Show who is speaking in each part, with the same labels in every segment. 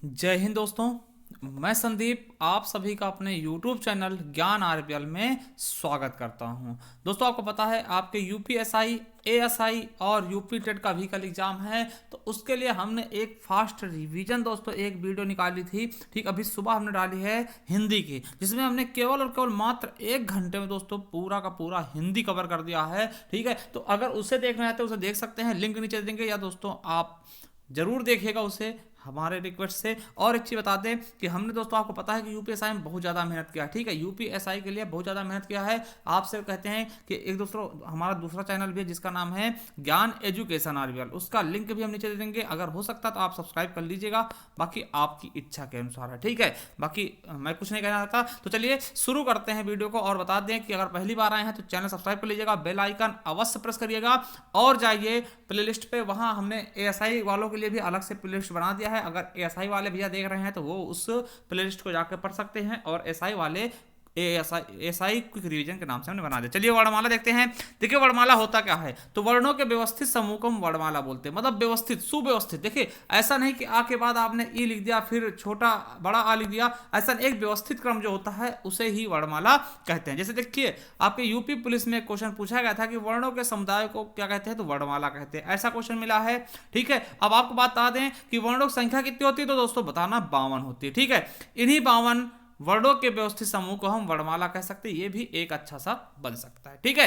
Speaker 1: जय हिंद दोस्तों। मैं संदीप आप सभी का अपने YouTube चैनल ज्ञान आरबीएल में स्वागत करता हूं। दोस्तों आपको पता है आपके यूपीएसआई, एएसआई और यूपी टेट का भी कल एग्जाम है, तो उसके लिए हमने एक फास्ट रिवीजन दोस्तों एक वीडियो निकाली थी। ठीक, अभी सुबह हमने डाली है हिंदी की, जिसमें हमने केवल और केवल मात्र 1 घंटे में दोस्तों पूरा का पूरा हिंदी कवर कर दिया है। ठीक है, तो अगर उसे देखना है तो उसे देख सकते हैं, लिंक नीचे देंगे, या दोस्तों आप जरूर देखिएगा उसे हमारे रिक्वेस्ट से। और एक चीज़ बता दें कि हमने दोस्तों आपको पता है कि यूपीएसआई में बहुत ज़्यादा मेहनत किया है। ठीक है, यूपीएसआई के लिए बहुत ज़्यादा मेहनत किया है। आपसे कहते हैं कि एक दोस्तों हमारा दूसरा चैनल भी है जिसका नाम है ज्ञान एजुकेशन आरबीएल, उसका लिंक भी हम नीचे दे देंगे। अगर हो सकता तो आप सब्सक्राइब कर लीजिएगा, बाकी आपकी इच्छा के अनुसार है। ठीक है, बाकी मैं कुछ नहीं कहना चाहता, तो चलिए शुरू करते हैं वीडियो को। और बता दें कि अगर पहली बार आए हैं तो चैनल सब्सक्राइब कर लीजिएगा, बेल आइकन अवश्य प्रेस करिएगा और जाइए प्लेलिस्ट पे, वहाँ हमने एएसआई वालों के लिए भी अलग से प्लेलिस्ट बना दिया है। अगर एएसआई वाले भैया देख रहे हैं तो वो उस प्लेलिस्ट को जाकर पढ़ सकते हैं, और एसआई वाले एसआई क्विक रिवीजन के नाम से हमने बना दिया। चलिए वर्णमाला देखते हैं। देखिए वर्णमाला होता क्या है, तो वर्णों के व्यवस्थित समूह को हम वर्णमाला बोलते हैं, मतलब व्यवस्थित, सुव्यवस्थित। देखिए ऐसा नहीं कि आ के बाद आपने ई लिख दिया फिर छोटा बड़ा आ लिख दिया, ऐसा एक व्यवस्थित क्रम जो होता है उसे ही वर्णमाला कहते हैं। जैसे देखिए आपके यूपी पुलिस में क्वेश्चन पूछा गया था कि वर्णों के समुदाय को क्या कहते हैं, तो वर्णमाला कहते हैं, ऐसा क्वेश्चन मिला है। ठीक है, अब आपको बता दें कि वर्णों की संख्या कितनी होती है, तो दोस्तों बताना 52 होती है। ठीक है, इन्हीं 52 वर्णों के व्यवस्थित समूह को हम वर्णमाला कह सकते हैं, ये भी एक अच्छा सा बन सकता है। ठीक है,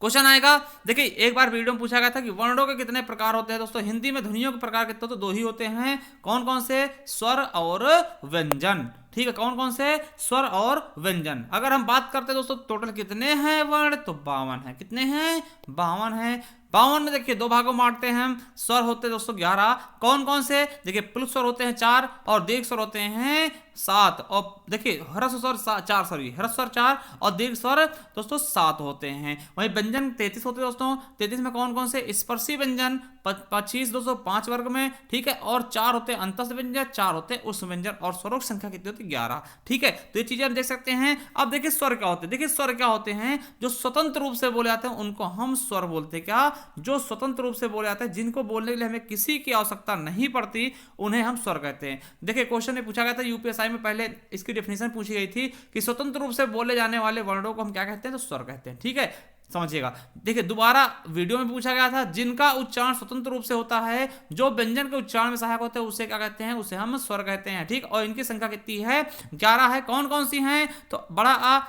Speaker 1: क्वेश्चन आएगा। देखिए एक बार वीडियो में पूछा गया था कि वर्णों के कितने प्रकार होते हैं। दोस्तों हिंदी में ध्वनियों के प्रकार कितने, तो 2 ही होते हैं। कौन कौन से? स्वर और व्यंजन। ठीक है, कौन कौन से? स्वर और व्यंजन। अगर हम बात करते हैं दोस्तों टोटल कितने हैं वर्ण, तो 52 है। कितने हैं? 52 है। 52 में देखिए 2 भागों में बांटते हैं हम। स्वर होते हैं दोस्तों 11। कौन कौन से? देखिए प्लुत स्वर होते हैं 4 और दीर्घ स्वर होते हैं 7। और देखिए ह्रस्व स्वर 4, सॉरी ह्रस्व स्वर 4 और दीर्घ स्वर दोस्तों 7 होते हैं। वहीं व्यंजन 33 होते हैं दोस्तों। 33 में कौन कौन से? स्पर्शी व्यंजन 25 दोस्तों 5 वर्ग में। ठीक है, और 4 होते हैं अंतस्थ व्यंजन, 4 होते हैं उस व्यंजन, और स्वरों की संख्या कितनी होती है? 11। ठीक है, तो ये चीजें हम देख सकते हैं। अब देखिए स्वर क्या होते हैं। देखिए स्वर क्या होते हैं, जो स्वतंत्र रूप से बोले जाते हैं उनको हम स्वर बोलते हैं। क्या? जो स्वतंत्र रूप से बोले जाते हैं, जिनको बोलने के लिए हमें किसी की आवश्यकता नहीं पड़ती, उन्हें हम स्वर कहते हैं। देखिए क्वेश्चन में पूछा गया था यूपीएसआई में, पहले इसकी डेफिनेशन पूछी गई थी कि स्वतंत्र रूप से बोले जाने वाले वर्णों को हम क्या कहते हैं, तो स्वर कहते हैं। ठीक है, समझिएगा। देखिए दोबारा वीडियो में पूछा गया था, जिनका उच्चारण स्वतंत्र रूप से होता है, जो व्यंजन के उच्चारण में सहायक होते हैं, उसे क्या कहते हैं? उसे हम स्वर कहते हैं। ठीक, और इनकी संख्या कितनी है? 11 है। कौन कौन सी हैं? तो बड़ा आ,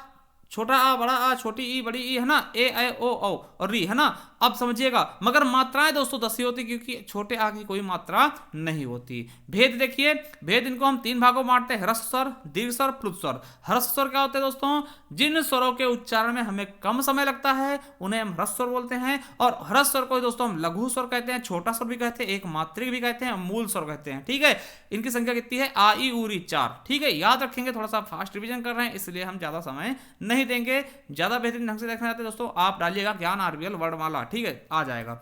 Speaker 1: छोटा आ, बड़ा आ, छोटी ई, बड़ी ई, है ना, ए ऐ ओ औ और री, है ना। अब समझिएगा, मगर मात्राएं दोस्तों 10 ही होती, क्योंकि छोटे आ की कोई मात्रा नहीं होती। भेद देखिए, भेद इनको हम 3 भागों में बांटते हैं, ह्रस्व स्वर, दीर्घ स्वर, प्लुत स्वर। ह्रस्व स्वर क्या होते हैं दोस्तों? जिन स्वरों के उच्चारण में हमें कम समय लगता है उन्हें हम ह्रस्व स्वर बोलते हैं। और ह्रस्व स्वर को दोस्तों हम लघु स्वर कहते हैं, छोटा स्वर भी कहते हैं, एक मात्रिक भी कहते हैं, मूल स्वर कहते हैं। ठीक है, इनकी संख्या कितनी है? आ ई उ री 4। ठीक है, याद रखेंगे, थोड़ा सा फास्ट रिवीजन कर रहे हैं इसलिए हम ज्यादा समय नहीं देंगे। ज्यादा बेहतरीन ढंग से देखना चाहते हैं दोस्तों, आप डालिएगा ज्ञान आरबीएल वर्णमाला। ठीक है, आ जाएगा।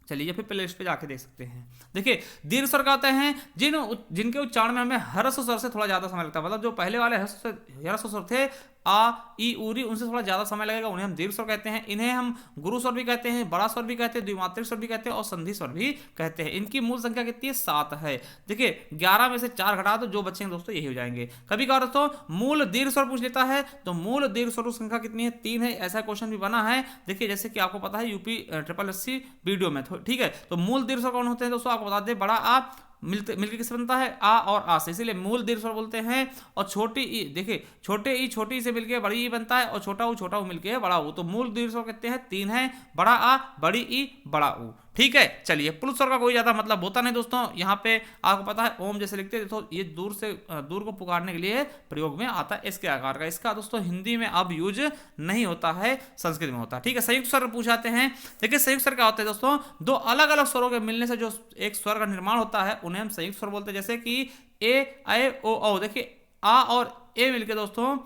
Speaker 1: चलिए फिर प्ले लिस्ट पे जाके देख सकते हैं। देखिए दीर्घ स्वर कहते हैं जिनके उच्चारण में हमें ह्रस्व स्वर से थोड़ा ज्यादा समय लगता है, मतलब जो पहले वाले ह्रस्व स्वर थे आ ई उरी, उनसे थोड़ा ज्यादा समय लगेगा, उन्हें हम दीर्घ स्वर कहते हैं। इन्हें हम गुरु स्वर भी कहते हैं, बड़ा स्वर भी कहते हैं, द्विमात्रिक स्वर भी कहते हैं, और संधि स्वर भी कहते हैं। इनकी मूल संख्या कितनी है? 7 है। देखिए 11 में से 4 घटा दो, जो बचेंगे दोस्तों यही हो जाएंगे। कभी कभार दोस्तों मूल दीर्घ स्वर पूछ लेता है, तो मूल दीर्घ स्वर की संख्या कितनी है? 3 है। ऐसा क्वेश्चन भी बना है। देखिए जैसे कि आपको पता है यूपी SSC वीडियो में। ठीक है, तो मूल दीर्घ स्वर कौन होते हैं दोस्तों? आपको बता दें, बड़ा आ मिलकर किससे बनता है? आ और आ से, इसीलिए मूल दीर्घ स्वर बोलते हैं। और छोटी ई, देखिए छोटे ई छोटी ई से मिलकर बड़ी ई बनता है, और छोटा ऊ मिलकर बड़ा ऊ। तो मूल दीर्घ स्वर कितने हैं? 3 है। बड़ा आ, बड़ी ई, बड़ा ऊ। ठीक है, चलिए प्लुत स्वर का कोई ज्यादा मतलब होता नहीं दोस्तों। यहाँ पे आपको पता है ओम जैसे लिखते हैं, तो ये दूर को पुकारने के लिए प्रयोग में आता है इसके आकार का। इसका दोस्तों हिंदी में अब यूज नहीं होता है, संस्कृत में होता है। ठीक है, संयुक्त स्वर पूछाते हैं। देखिए संयुक्त स्वर क्या होता है दोस्तों? 2 अलग अलग स्वरों के मिलने से जो एक स्वर का निर्माण होता है उन्हें हम संयुक्त स्वर बोलते हैं। जैसे कि ए ऐ ओ औ। देखिए आ और ए मिलके दोस्तों,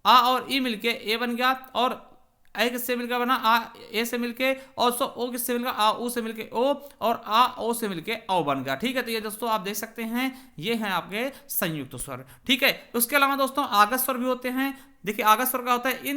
Speaker 1: आ और ई मिलके ए बन गया, और ए किससे मिलकर बना? आ ए से मिलके, और ओ किससे मिलकर? आ ऊ से मिलके ओ, और आ ओ से मिलके औ बन गया। ठीक है, तो ये दोस्तों आप देख सकते हैं, ये हैं आपके संयुक्त स्वर। ठीक है, उसके अलावा दोस्तों आगत स्वर भी होते हैं। देखिए आगत स्वर का होता है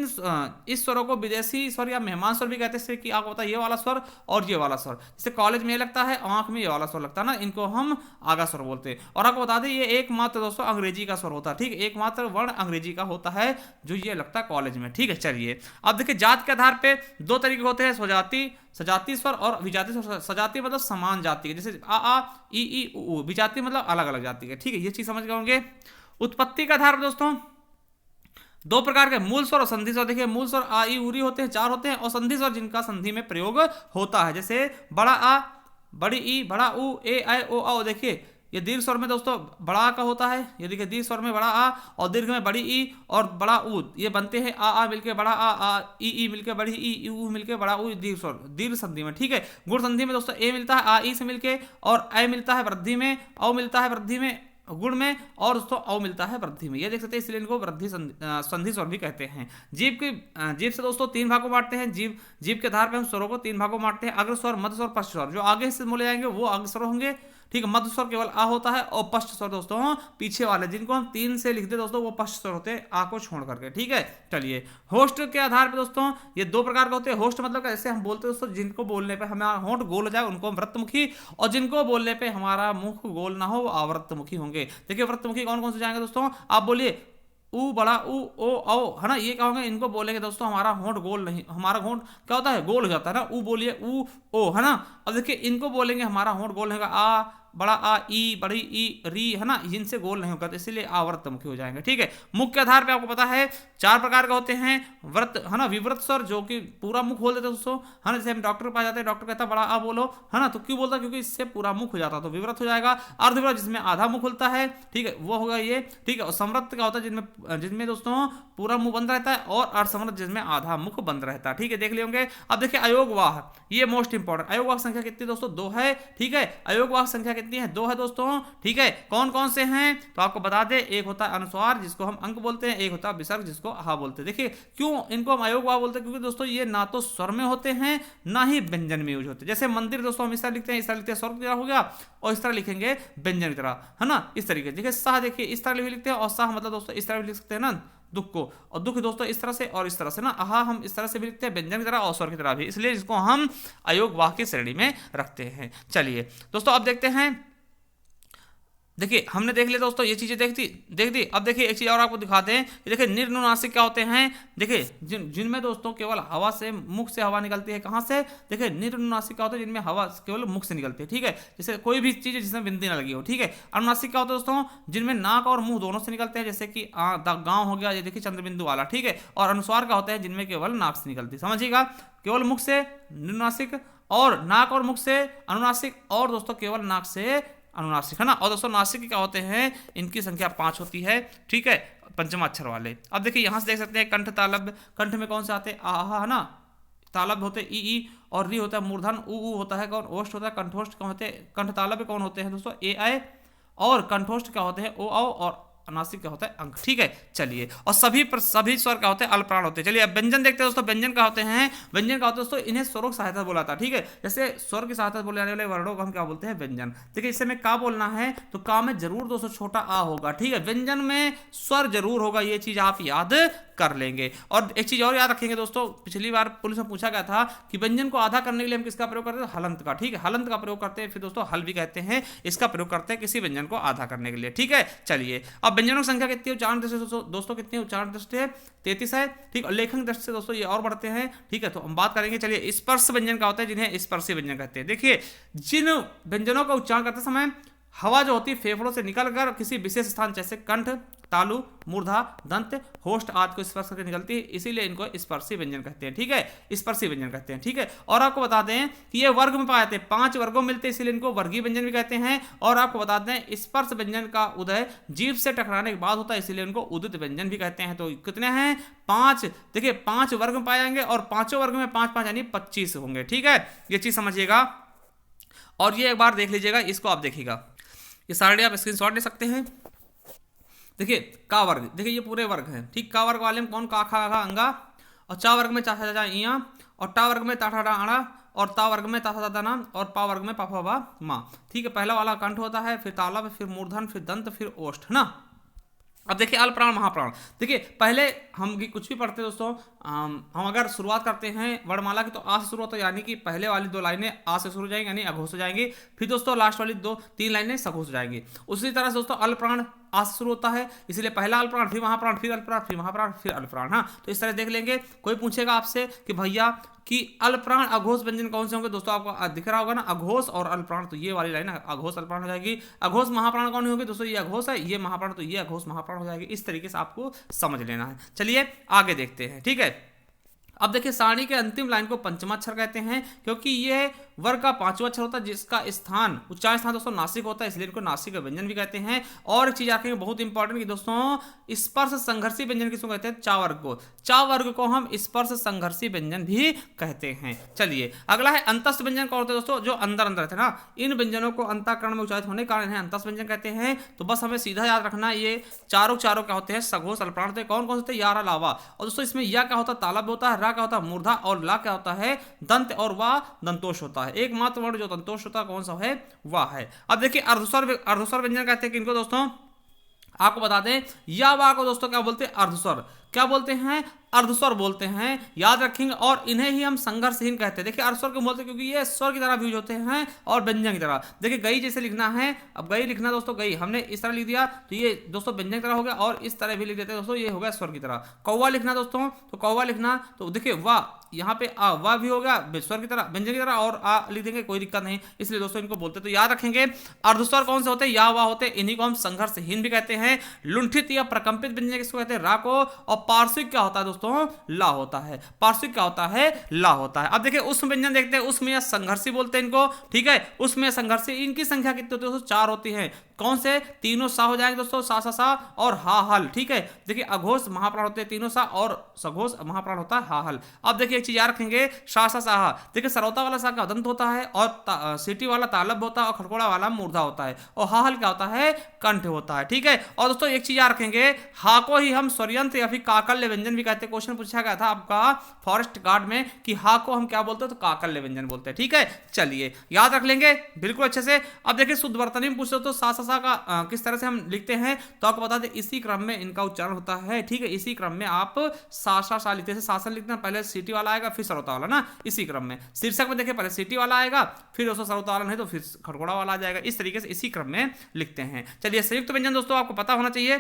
Speaker 1: इस स्वरों को विदेशी स्वर या मेहमान स्वर भी कहते हैं, जैसे कि आपको पता है ये वाला स्वर और ये वाला स्वर, जैसे कॉलेज में ये लगता है, आंख में ये वाला स्वर लगता है ना, इनको हम आगत स्वर बोलते हैं। और आपको बता दें ये एकमात्र दोस्तों अंग्रेजी का स्वर होता है, ठीक है, एकमात्र वर्ण अंग्रेजी का होता है जो ये लगता है कॉलेज में, ठीक है। चलिए अब देखिए जात के आधार पे दो तरीके होते हैं, स्वजाति सजातीय स्वर और विजातीय स्वर। सजातीय मतलब समान जाति के, जैसे आ ई उ। विजातीय मतलब अलग अलग जाति के, ठीक है, ये चीज समझ गए होंगे। उत्पत्ति का आधार दोस्तों दो प्रकार के मूल स्वर और संधि स्वर। देखिए मूल स्वर आ ई उरी होते हैं, चार होते हैं, और संधि स्वर जिनका संधि में प्रयोग होता है, जैसे बड़ा आ, बड़ी ई, बड़ा उ, ए आई ओ औ। देखिए ये दीर्घ स्वर में दोस्तों बड़ा आ का होता है, ये देखिए दीर्घ स्वर में बड़ा आ और दीर्घ में बड़ी ई और बड़ा उ, ये बनते हैं आ मिलके बड़ा आ ई मिलके बड़ी ई उ मिलके बड़ा उ, दीर्घ स्वर दीर्घ संधि में, ठीक है। गुण संधि में दोस्तों ए मिलता है आ ई से मिलके, और ए मिलता है वृद्धि में, औ मिलता है वृद्धि में गुण में, और दोस्तों औ मिलता है वृद्धि में, ये देख सकते हैं, इसलिए इनको वृद्धि संधि स्वर भी कहते हैं। जीव से दोस्तों तीन भागों में बांटते हैं, जीव के आधार पर हम स्वरों को तीन भागों में बांटते हैं, अग्र स्वर, मध्य स्वर, पश्च स्वर। जो आगे से बोले जाएंगे वो अग्र स्वर होंगे, ठीक है। मध्य स्वर केवल आ होता है, और पश्च स्वर दोस्तों पीछे वाले जिनको हम तीन से लिखते हैं दोस्तों वो पश्च स्वर होते हैं, आ को छोड़ करके, ठीक है। चलिए होस्ट के आधार पे दोस्तों ये दो प्रकार के होते हैं। होस्ट मतलब ऐसे हम बोलते हैं दोस्तों जिनको बोलने पे हमारा होंठ गोल हो जाए उनको हम वृत्तमुखी, और जिनको बोलने पे हमारा मुख गोल ना हो वो अवृत्तमुखी होंगे। देखिए वृत्तमुखी कौन कौन से जाएंगे दोस्तों, आप बोलिए ऊ बड़ा ऊ ओ औ, है ना, ये क्या होंगे, इनको बोलेंगे दोस्तों हमारा होंठ गोल नहीं, हमारा होंठ क्या होता है, गोल हो जाता है ना, ऊ बोलिए ऊ ओ, है ना। अब देखिए इनको बोलेंगे हमारा होंठ गोल नहीं होगा, आ बड़ा आ ई बड़ी ई री, है ना, इनसे गोल नहीं होगा, तो इसीलिए आवर्तमुखी हो जाएंगे, ठीक है। मुख के आधार पे आपको पता है चार प्रकार के होते हैं। व्रत, है ना, विव्रत स्वर जो कि पूरा मुख खोल देते हैं दोस्तों, है ना, जैसे हम डॉक्टर के पास जाते हैं, डॉक्टर कहता है बड़ा आ बोलो, है ना, तो क्यों बोलता है, क्योंकि इससे पूरा मुख हो जाता है, तो विव्रत हो जाएगा। अर्धविव्रत जिसमें आधा मुख खुलता है, ठीक है, वो होगा ये, ठीक है। और संवृत का होता है जिनमें दोस्तों पूरा मुंह बंद रहता है, और अर्धसंवृत जिसमें आधा मुख बंद रहता है, ठीक है, देख लियोगे। अब देखिए अयोगवाह, ये मोस्ट इंपॉर्टेंट, अयोगवाह संख्या कितनी दोस्तों, दो है, ठीक है। अयोगवाह संख्या कितनी है, दो है दोस्तों, ठीक है। कौन कौन से हैं तो आपको बता दें, एक होता है अनुस्वार जिसको हम अंक बोलते हैं, एक होता है विसर्ग जिसको हा बोलते हैं। देखिए क्यों इनको हम अयोगवाह बोलते हैं, क्योंकि दोस्तों ये ना तो स्वर में होते हैं ना ही व्यंजन में यूज होते हैं। जैसे मंदिर दोस्तों हम इस तरह लिखते हैं, इस तरह लिखते हैं, स्वर की तरह हो गया, और इस तरह लिखेंगे व्यंजन की तरह, है ना, इस तरीके से। देखिए साह, देखिए इस तरह भी लिखते हैं, और साह मतलब दोस्तों इस तरह भी लिख सकते हैं ना दुख को, और दुख दोस्तों इस तरह से और इस तरह से ना, आहा हम इस तरह से भी लिखते हैं व्यंजन की तरह और स्वर की तरह भी, इसलिए इसको हम अयोगवाह की श्रेणी में रखते हैं। चलिए दोस्तों अब देखते हैं, देखिए हमने देख लिया दोस्तों ये चीजें देख दी। अब देखिए एक चीज और आपको दिखाते हैं कि देखिए निर्नुनासिक क्या होते हैं। देखिए जिनमें दोस्तों केवल हवा से, मुख से हवा निकलती है, कहाँ से, देखिए निर्नुनासिक क्या होता है, जिनमें हवा केवल मुख से निकलती है, ठीक है, जैसे कोई भी चीज जिसमें बिंदी ना लगी हो, ठीक है। अनुनासिक क्या होता है दोस्तों, जिनमें नाक और मुंह दोनों से निकलते हैं, जैसे कि गाँव हो गया, ये देखिए चंद्रबिंदु वाला, ठीक है। और अनुस्वार का होता है जिनमें केवल नाक से निकलती है, समझिएगा, केवल मुख से निर्नुनासिक, और नाक और मुख से अनुनासिक, और दोस्तों केवल नाक से अनुनासिक, है ना। और दोस्तों नासिक क्या होते हैं, इनकी संख्या 5 होती है, ठीक है, पंचम अक्षर वाले। अब देखिए यहां से देख सकते हैं कंठ तालब्य, कंठ में कौन से आते हैं, आहा, है ना, तालब्य होते हैं ई, और री होता है मूर्धन, ऊ होता है कौन, ओष्ठ होता है, कंठोष्ठ कौन होते हैं, कंठ तालब्य कौन होते हैं दोस्तों, ए आई, और कंठोष्ठ क्या होते हैं, ओ औ, और अनासिक क्या होता है, अंक, ठीक है। चलिए और सभी स्वर क्या होते हैं, अल्पप्राण होते हैं। चलिए अब व्यंजन देखते हैं दोस्तों, व्यंजन क्या होते हैं, व्यंजन क्या होते हैं दोस्तों, इन्हें स्वरों की सहायता बोला था, ठीक है। जैसे स्वर की सहायता बोले जाने वाले वर्णों को हम क्या बोलते हैं, व्यंजन। देखिए इससे में का बोलना है तो का में जरूर दोस्तों छोटा आ होगा, ठीक है, व्यंजन में स्वर जरूर होगा, ये चीज आप याद कर लेंगे। और एक चीज और याद रखेंगे दोस्तों, पिछली बार पुलिस में पूछा गया था कि व्यंजन को आधा करने के लिए हम किसका प्रयोग करते हैं, हलंत का, ठीक है, हलंत का प्रयोग करते हैं, फिर दोस्तों हल भी कहते हैं, इसका प्रयोग करते हैं किसी व्यंजन को आधा करने के लिए, ठीक है। चलिए अब व्यंजनों की संख्या कितनी है, उच्चारण दृष्टि से दोस्तों कितनी है, उच्चारण दृष्टि से 33 है, ठीक, और लेखन दृष्टि से दोस्तों ये और बढ़ते हैं, ठीक है। तो हम बात करेंगे, चलिए स्पर्श व्यंजन का होता है, जिन्हें स्पर्शी व्यंजन कहते हैं। देखिए जिन व्यंजनों का उच्चारण करते समय हवा जो होती है फेफड़ों से निकलकर किसी विशेष स्थान जैसे कंठ, तालु, मूर्धा, दंत, होष्ठ आदि को स्पर्श करके निकलती है, इसीलिए इनको स्पर्शी व्यंजन कहते हैं, ठीक है, स्पर्शी व्यंजन कहते हैं, ठीक है। और आपको बता दें कि ये वर्ग में पाए जाते हैं, 5 वर्गों में मिलते हैं, इसीलिए इनको वर्गीय व्यंजन भी कहते हैं। और आपको बता दें स्पर्श व्यंजन का उदय जीभ से टकराने के बाद होता है, इसीलिए इनको उदित व्यंजन भी कहते हैं। तो कितने हैं, 5। देखिए 5 वर्ग में पाए जाएंगे, और पांचों वर्ग में 5-5 यानी 25 होंगे, ठीक है, ये चीज समझिएगा। और ये एक बार देख लीजिएगा, इसको आप देखिएगा, ये सारे आप स्क्रीनशॉट ले सकते हैं। देखिए का वर्ग, देखिए ये पूरे वर्ग हैं, ठीक, का वर्ग वाले में कौन, का खा खा अंगा, और चा वर्ग में चा चा चा इया, और टा वर्ग में ता ठा आड़ा, और ता वर्ग में ता ता ता नाम, और पा वर्ग में पा फा बा मा, ठीक है। पहला वाला कंठ होता है, फिर तालव्य, फिर मूर्धन, फिर दंत, फिर ओष्ठ, ना। अब देखिए अल्पप्राण महाप्राण। देखिए पहले हम कुछ भी पढ़ते हैं दोस्तों, हम अगर शुरुआत करते हैं वर्णमाला की तो आ से शुरू होता है, यानी कि पहले वाली 2 लाइनें आ से शुरू हो जाएंगी यानी अघोष हो जाएंगी। फिर दोस्तों लास्ट वाली 2-3 लाइनें सघोष हो जाएंगी। उसी तरह से दोस्तों अल्पप्राण आ से शुरू होता है, इसलिए पहला अल्पप्राण, फिर महाप्राण, फिर अल्पप्राण, फिर महाप्राण, फिर अल्पप्राण। हाँ, तो इस तरह देख लेंगे। कोई पूछेगा आपसे कि भैया कि अल्पप्राण अघोष व्यंजन कौन से होंगे, दोस्तों आपको दिख रहा होगा ना अघोष और अल्पप्राण, तो ये वाली लाइन अघोष अल्पप्राण हो जाएगी। अघोष महाप्राण कौन होंगे दोस्तों, ये अघोष है, ये महाप्राण, तो ये अघोष महाप्राण हो जाएगी। इस तरीके से आपको समझ लेना है। चलिए आगे देखते हैं, ठीक है। अब देखिए सारणी के अंतिम लाइन को पंचमाक्षर कहते हैं, क्योंकि यह वर्ग का 5वां अक्षर होता है जिसका स्थान उच्चारण स्थान दोस्तों नासिक होता है, इसलिए इनको नासिक व्यंजन भी कहते हैं। और एक चीज आखेंगे बहुत इंपॉर्टेंट कि दोस्तों स्पर्श संघर्षी व्यंजन किसको कहते हैं, चा वर्ग को। चा वर्ग को हम स्पर्श संघर्षी व्यंजन भी कहते हैं। चलिए अगला है अंतस्थ व्यंजन कौन होते हैं दोस्तों, जो अंदर अंदर थे ना, इन व्यंजनों को अंतःकरण में उच्चारित होने के कारण अंतस्थ व्यंजन कहते हैं। तो बस हमें सीधा याद रखना, ये चारों क्या होते हैं, सघोष अल्पप्राण होते हैं। कौन कौन से होते हैं, यार अलावा। और दोस्तों इसमें या क्या होता है, तालव्य होता है, रा क्या होता है, मूर्धा, और ला क्या होता है, दंत, और वा दंतोष होता है। एकमात्र वर्ण जो दंतोष होता है कौन सा है, वाह है। अब देखिए अर्धस्वर व्यंजन कहते हैं किनको दोस्तों, आपको बता दें या वा को दोस्तों क्या बोलते हैं, अर्धस्वर। क्या बोलते हैं, अर्धस्वर बोलते हैं, याद रखेंगे। और इन्हें ही हम संघर्षहीन कहते हैं। देखिए अर्धस्वर क्यों बोलते हैं, क्योंकि ये स्वर की तरह यूज होते हैं और व्यंजन की तरह। देखिए गई जैसे लिखना है, अब गई लिखना दोस्तों, गई हमने इस तरह लिख दिया तो ये दोस्तों व्यंजन की तरह हो गया, और इस तरह भी लिख देते हैं दोस्तों, ये हो गया स्वर की तरह। कौवा लिखना दोस्तों, तो कौवा लिखना तो देखिए वाह, यहाँ पे आ वाह भी हो गया स्वर की तरह, व्यंजन की तरह, और आ लिख देंगे, कोई दिक्कत नहीं। इसलिए दोस्तों इनको बोलते, तो याद रखेंगे अर्धस्वर कौन से होते हैं, या वाह होते हैं। इन्हीं को हम संघर्षहीन भी कहते हैं। लुंठित या प्रकंपित व्यंजन किसको कहते हैं, रा को। और पार्श्विक क्या होता है दोस्तों, ला होता है। पार्श्विक क्या होता है, ला होता है। अब देखिए उष्म व्यंजन देखते हैं, उसमें संघर्षी बोलते हैं इनको, ठीक है। उसमें संघर्षी, इनकी संख्या कितनी होती है दोस्तों, 4 होती है। कौन से, तीनों सा हो जाएंगे दोस्तों, सा सा सा और हा हल, ठीक है। देखिए अघोष महाप्राण होते हैं तीनों सा, और सघोष महाप्राण होता है हा हल। अब देखिए एक चीज याद रखेंगे, सा सा सा हा, देखिए सरौता वाला सा का दंत होता है, और सीटी वाला तालब होता है, और खड़कोड़ा वाला मूर्धा होता है, और हा हल क्या होता है, कंठ होता है, ठीक है। और दोस्तों एक चीज याद रखेंगे, हा को ही हम स्वरयंत्र या फिर काकल्य व्यंजन भी कहते हैं। क्वेश्चन पूछा गया था आपका फॉरेस्ट गार्ड में कि हा को हम क्या बोलते हैं, तो काकल्य व्यंजन बोलते हैं, ठीक है। चलिए याद रख लेंगे बिल्कुल अच्छे से। अब देखिए शुद्ध वर्तनी में पूछते हो तो सा सा का किस तरह से हम लिखते हैं, तो आपको बता दें इसी क्रम में इनका उच्चारण होता है, ठीक है। इसी क्रम में आप सा लिखते हैं, शासन लिखते हैं, पहले सीटी वाला आएगा फिर सरौता वाला ना, इसी क्रम में। शीर्षक में देखिए पहले सीटी वाला आएगा, फिर दोस्तों सरौता वाला नहीं तो फिर खड़कोड़ा वाला आ जाएगा। इस तरीके से इसी क्रम में लिखते हैं। चलिए संयुक्त व्यंजन दोस्तों आपको पता होना चाहिए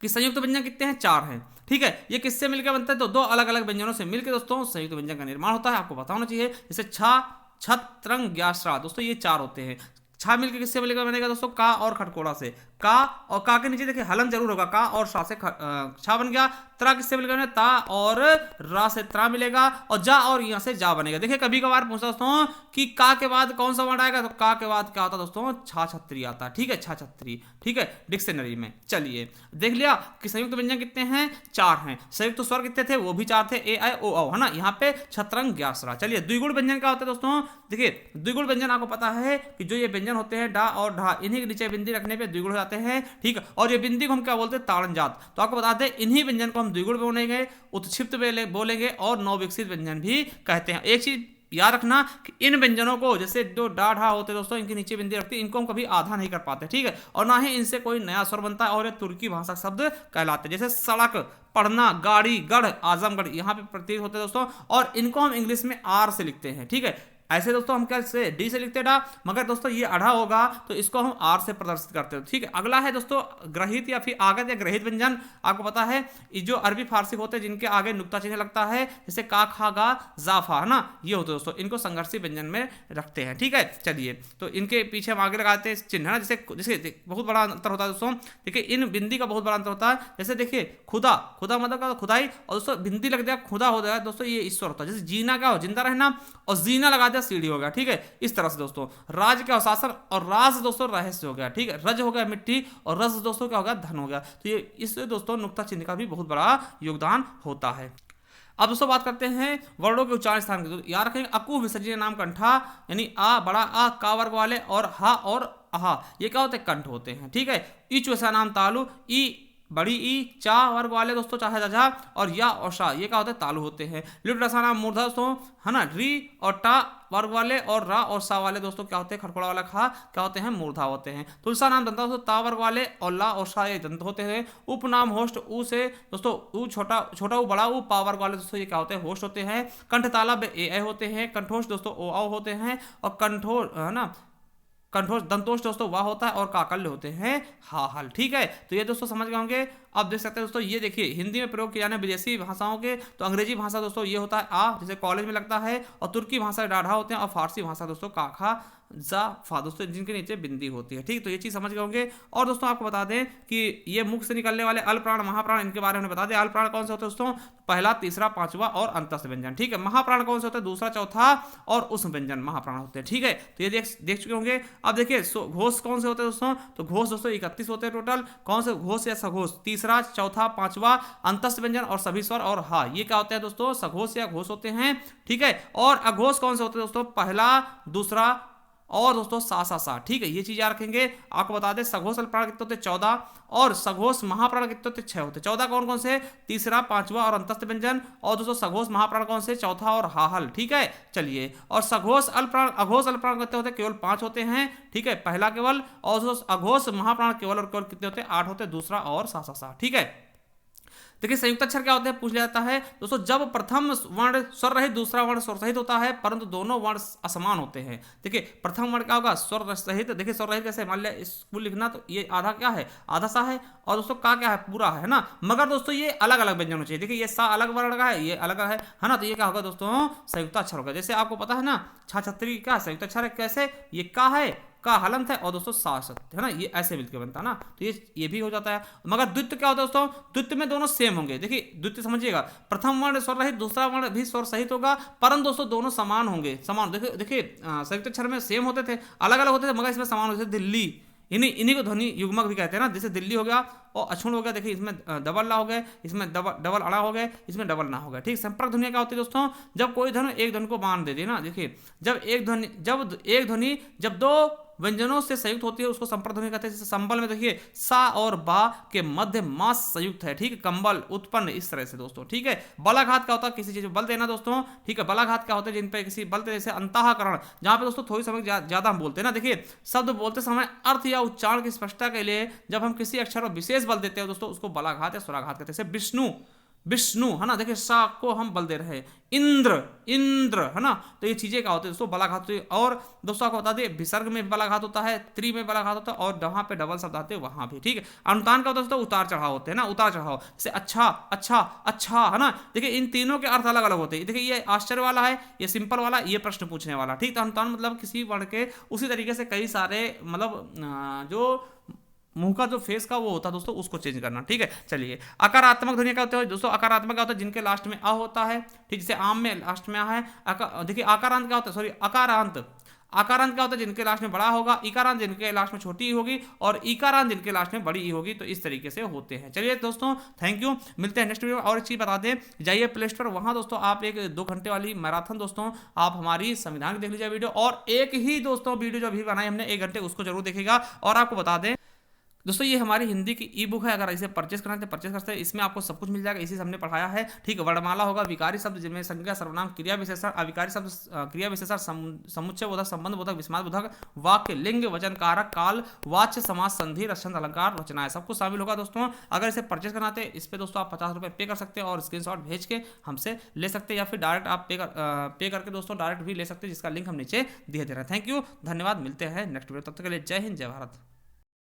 Speaker 1: कि संयुक्त व्यंजन कितने हैं, 4 हैं, ठीक है। ये किससे मिलकर बनता है, तो 2 अलग अलग व्यंजनों से मिलकर दोस्तों संयुक्त व्यंजन का निर्माण होता है, आपको पता होना चाहिए। जैसे छा, छत, त्रंग, ग्यास्रा, दोस्तों ये 4 होते हैं। छा मिलकर किससे मिलकर बनेगा दोस्तों, का और खड़कोड़ा से। का और का के नीचे देखिए हलन जरूर होगा, का और शा से छा बन गया। त्रा किससे मिलकर, ता और रा से त्रा मिलेगा, और जा और यहाँ से जा बनेगा। देखिए कभी कभार पूछता दोस्तों कि का के बाद कौन सा वर्ण आएगा, तो का के बाद क्या होता है दोस्तों, छा छत्री आता है, ठीक है, छा छत्री, ठीक है, डिक्शनरी में। चलिए देख लिया कि संयुक्त व्यंजन कितने हैं, 4 हैं। संयुक्त स्वर कितने थे, वो भी 4 थे, ए आई ओ औ, है ना। यहाँ पे छत्रंग ग्यासरा। चलिए द्विगुण व्यंजन क्या होता है दोस्तों, देखिए द्विगुण व्यंजन आपको पता है कि जो ये व्यंजन होते हैं डा और ढा, इन्हीं के नीचे बिंदी रखने पे द्विगुण हो जाते हैं, ठीक है। और ये बिंदी को हम क्या बोलते हैं, ताड़न जात। तो आपको बता दें इन्हीं व्यंजन को हम द्विगुण बोलेंगे, उत्क्षिप्त बोलेंगे, और नवविकसित व्यंजन भी कहते हैं। एक चीज याद रखना कि इन व्यंजनों को, जैसे जो डा ढा होते हैं दोस्तों, इनके नीचे बिंदी रखती है, इनको हम कभी आधा नहीं कर पाते, ठीक है। और ना ही इनसे कोई नया स्वर बनता है, और ये तुर्की भाषा शब्द कहलाते हैं। जैसे सड़क, पढ़ना, गाड़ी, गढ़, आजमगढ़, यहाँ पे प्रतीक होते हैं दोस्तों, और इनको हम इंग्लिश में आर से लिखते हैं, ठीक है। ऐसे दोस्तों हम क्या से डी से लिखते डा, मगर दोस्तों ये अढ़ा होगा तो इसको हम आर से प्रदर्शित करते हैं, ठीक है। अगला है दोस्तों ग्रहित या फिर आगत या ग्रहित व्यंजन। आपको पता है जो अरबी फारसी होते हैं जिनके आगे नुक्ता चिन्ह लगता है, जैसे का, खा, गा, जाफा, है ना, ये होते हैं दोस्तों, इनको संघर्षी व्यंजन में रखते हैं, ठीक है। चलिए तो इनके पीछे हम आगे लगाते हैं चिन्ह, है ना। जैसे बहुत बड़ा अंतर होता है दोस्तों, देखिए इन बिंदी का बहुत बड़ा अंतर होता है। जैसे देखिए खुदा, खुदा मतलब खुदाई, और दोस्तों बिंदी लग जाए खुदा हो जाएगा दोस्तों, ये ईश्वर होता है। जैसे जीना क्या हो, जिंदा रहना, और जीना लगा दिया सीढ़ी हो गया, ठीक है। इस तरह से दोस्तों राज क्या हो, शासन, और राज दोस्तों रहस्य हो गया, ठीक है। रज हो गया मिट्टी, और रस दोस्तों क्या हो गया, धन हो गया। तो ये इससे दोस्तों नुक्ता चिन्ह का भी बहुत बड़ा योगदान होता है। अब दोस्तों बात करते हैं वर्णों के उच्चारण स्थान की। तो याद रखेंगे अकु विसर्जनीय नाम कंठा, यानी आ बड़ा आ, का वर्ग वाले, और हा और आहा ये क्या होते हैं, कंठ होते हैं, ठीक है। ईच वैसा नाम तालु, ई बड़ी ई, चा वर्ग वाले दोस्तों चाहे चाचा, और या और शा ये क्या होते हैं, तालु होते हैं। लिट रसा नाम मूर्धा दोस्तों, है ना। री और टा वर्ग वाले और रा और सा वाले दोस्तों क्या होते हैं, खड़खड़ा वाला खा क्या होते हैं, मूर्धा होते हैं। तुलसा नाम दंता दोस्तों ता वर्ग वाले और ला और सा ये दंत होते हैं। उपनाम होस्ट ऊ से दोस्तों ऊ छोटा छोटा ऊ बड़ा ऊ पा वर्ग वाले दोस्तों ये क्या होते हैं, होस्ट होते हैं। कंठ ताला ए होते हैं। कंठोष दोस्तों ओ आओ होते हैं। और कंठोर है ना, कंठोष दंतोष दोस्तों वाह होता है और काकल्य होते हैं हा हल। ठीक है, तो ये दोस्तों समझ गए होंगे। अब देख सकते हैं दोस्तों, ये देखिए हिंदी में प्रयोग किए जाने विदेशी भाषाओं के, तो अंग्रेजी भाषा दोस्तों ये होता है आ, जैसे कॉलेज में लगता है। और तुर्की भाषा डाढ़ा होते हैं। और फारसी भाषा दोस्तों काखा जा फा दोस्तों जिनके नीचे बिंदी होती है। ठीक, तो ये चीज समझ गए होंगे। और दोस्तों आपको बता दें कि ये मुख से निकलने वाले अल्पप्राण महाप्राण इनके बारे में बता दें। अल्पप्राण कौन से होते हैं दोस्तों, पहला तीसरा पांचवा और अंतस्थ व्यंजन। ठीक है, महाप्राण कौन से होते हैं, दूसरा चौथा और उस व्यंजन महाप्राण होते हैं। ठीक है, तो ये देख चुके होंगे। अब देखिए घोष कौन से होते हैं दोस्तों, तो घोष दोस्तों 31 होते हैं टोटल। कौन से घोष या सघोष, तीसरा चौथा पांचवा अंतस्थ व्यंजन और सभी स्वर और हा, ये क्या होते हैं दोस्तों, सघोष या घोष होते हैं। ठीक है, और अघोष कौन से होते हैं दोस्तों, पहला दूसरा और दोस्तों सा। ठीक है, ये चीज याद रखेंगे। आपको बता दें सघोष अल्पप्राण कितने होते हैं, 14। और सघोष महाप्राण कितने होते हैं, 6 होते हैं। 14 कौन कौन से, तीसरा पांचवा और अंतस्थ व्यंजन। और दोस्तों सघोष महाप्राण कौन से, चौथा और हाहल। ठीक है, चलिए। और सघोष अल्पप्राण अघोष अल्पप्राण कितने होते हैं, केवल 5 होते हैं। ठीक है, पहला केवल। और दोस्तों अघोष महाप्राण केवल और केवल कितने होते हैं, 8 होते हैं, दूसरा और सा। ठीक है, देखिए संयुक्त अक्षर क्या होते हैं, पूछ लिया जाता है दोस्तों, जब प्रथम वर्ण स्वर रहित दूसरा वर्ण स्वर सहित होता है परंतु दोनों वर्ण असमान होते हैं। देखिए प्रथम वर्ण क्या होगा, स्वर सहित। देखिए स्वर रहित कैसे, मान लिया इसको लिखना तो ये आधा क्या है, आधा सा है। और दोस्तों का क्या है, पूरा है ना। मगर दोस्तों ये अलग अलग व्यंजन होना चाहिए। देखिए ये सा अलग वर्ण का है, ये अलग है ना। तो ये क्या होगा दोस्तों, संयुक्त अक्षर होगा। जैसे आपको पता है ना छाछत्री क्या संयुक्त अक्षर है, कैसे, ये का है, का हलंत है। और दोस्तों सासत है ना, ये ऐसे मिलकर बनता है ना। तो ये भी हो जाता है। मगर द्वित्व क्या होता है दोस्तों, द्वित्व में दोनों सेम होंगे। देखिए द्वित्व समझिएगा, प्रथम वर्ण स्वर रहित दूसरा वर्ण भी स्वर सहित होगा, परंतु दोस्तों दोनों समान होंगे। समान देखिए संयुक्त अक्षर में सेम होते थे, अलग अलग होते थे, मगर इसमें समान होते थे। दिल्ली, इन्हीं को ध्वनि युग्मक भी कहते हैं ना। जैसे दिल्ली हो गया और अछूण हो गया। देखिए इसमें डबल ला हो गए, इसमें डबल अड़ा हो गए, इसमें डबल ना हो गया। ठीक, संपर्क ध्वनि क्या होती है दोस्तों, जब कोई ध्वनि एक ध्वनि को बांध देती है ना। देखिए जब एक ध्वनि जब दो व्यंजनों से संयुक्त होती है उसको संपर्क ध्वनि कहते हैं। जैसे संबल में देखिए सा और बा के मध्य मास संयुक्त है। ठीक है, कंबल उत्पन्न, इस तरह से दोस्तों। ठीक है, बलाघात क्या होता है, किसी चीज में बल देना दोस्तों। ठीक है, बलाघात क्या होता है, जिन पे किसी बल देने, जैसे अंतःकरण, जहां पे दोस्तों थोड़ी समय ज्यादा हम बोलते हैं ना। देखिए शब्द बोलते समय अर्थ या उच्चारण की स्पष्टता के लिए जब हम किसी अक्षर पर विशेष बल देते हैं दोस्तों, उसको बलाघात या स्वराघात कहते हैं। जैसे विष्णु है ना, देखिए सा को हम बल दे रहे हैं। इंद्र है ना, तो ये चीजें क्या होती है दोस्तों, बलाघात होती है। और दोस्तों आपको बता दें विसर्ग में बलाघात होता है, त्रि में बलाघात होता है, और जहां पे डबल शब्द आते हैं वहां भी। ठीक है, अनुतान का होता है दोस्तों, उतार चढ़ाव होते हैं ना, उतार चढ़ाव। जैसे अच्छा है ना। देखिए इन तीनों के अर्थ अलग अलग होते हैं। देखिए ये आश्चर्य वाला है, ये सिंपल वाला, ये प्रश्न पूछने वाला। ठीक, तो अनुतान मतलब किसी वर्ण के उसी तरीके से कई सारे मतलब जो मुंह का जो फेस का वो होता है दोस्तों, उसको चेंज करना। ठीक है, चलिए। अकारात्मक ध्वनि क्या होता है दोस्तों, अकारात्मक क्या होता है, जिनके लास्ट में अ होता है। ठीक, जैसे आम में लास्ट में आ है। देखिए आकारांत क्या होता है, सॉरी अकारांत क्या होता है, जिनके लास्ट में बड़ा होगा। इकारांत जिनके लास्ट में छोटी होगी, और इकारांत जिनके लास्ट में बड़ी होगी। तो इस तरीके से होते हैं। चलिए दोस्तों, थैंक यू, मिलते हैं नेक्स्ट वीडियो में। और एक चीज बता दें, जाइए प्ले स्टोर, वहां दोस्तों आप एक 2 घंटे वाली मैराथन दोस्तों आप हमारी संविधान की देख लीजिए वीडियो। और एक ही दोस्तों वीडियो जो अभी बनाई हमने 1 घंटे, उसको जरूर देखेगा। और आपको बता दें दोस्तों ये हमारी हिंदी की ई बुक है, अगर इसे परचेस करना है परचेस करते हैं। इसमें आपको सब कुछ मिल जाएगा, इसी से हमने पढ़ाया है। ठीक है, वर्णमाला होगा, विकारी शब्द जिनमें संज्ञा सर्वनाम क्रिया विशेषण, अविकारी शब्द क्रिया विशेषण, समुच्चय बोधक, संबंध बोधक, विस्माद बोधक, वाक्य, लिंग, वचन कारक, काल, वाच्य, समास, संधि, रचना, अलंकार, रचनाएं, सब कुछ शामिल होगा दोस्तों। अगर इसे परचेस करना है इस पर दोस्तों आप 50 रुपये पे कर सकते हैं और स्क्रीनशॉट भेज के हमसे ले सकते हैं, या फिर डायरेक्ट आप पे करके दोस्तों डायरेक्ट भी ले सकते हैं, जिसका लिंक हम नीचे दिए दे रहे हैं। थैंक यू, धन्यवाद, मिलते हैं नेक्स्ट वीडियो। तब तक के लिए जय हिंद, जय भारत।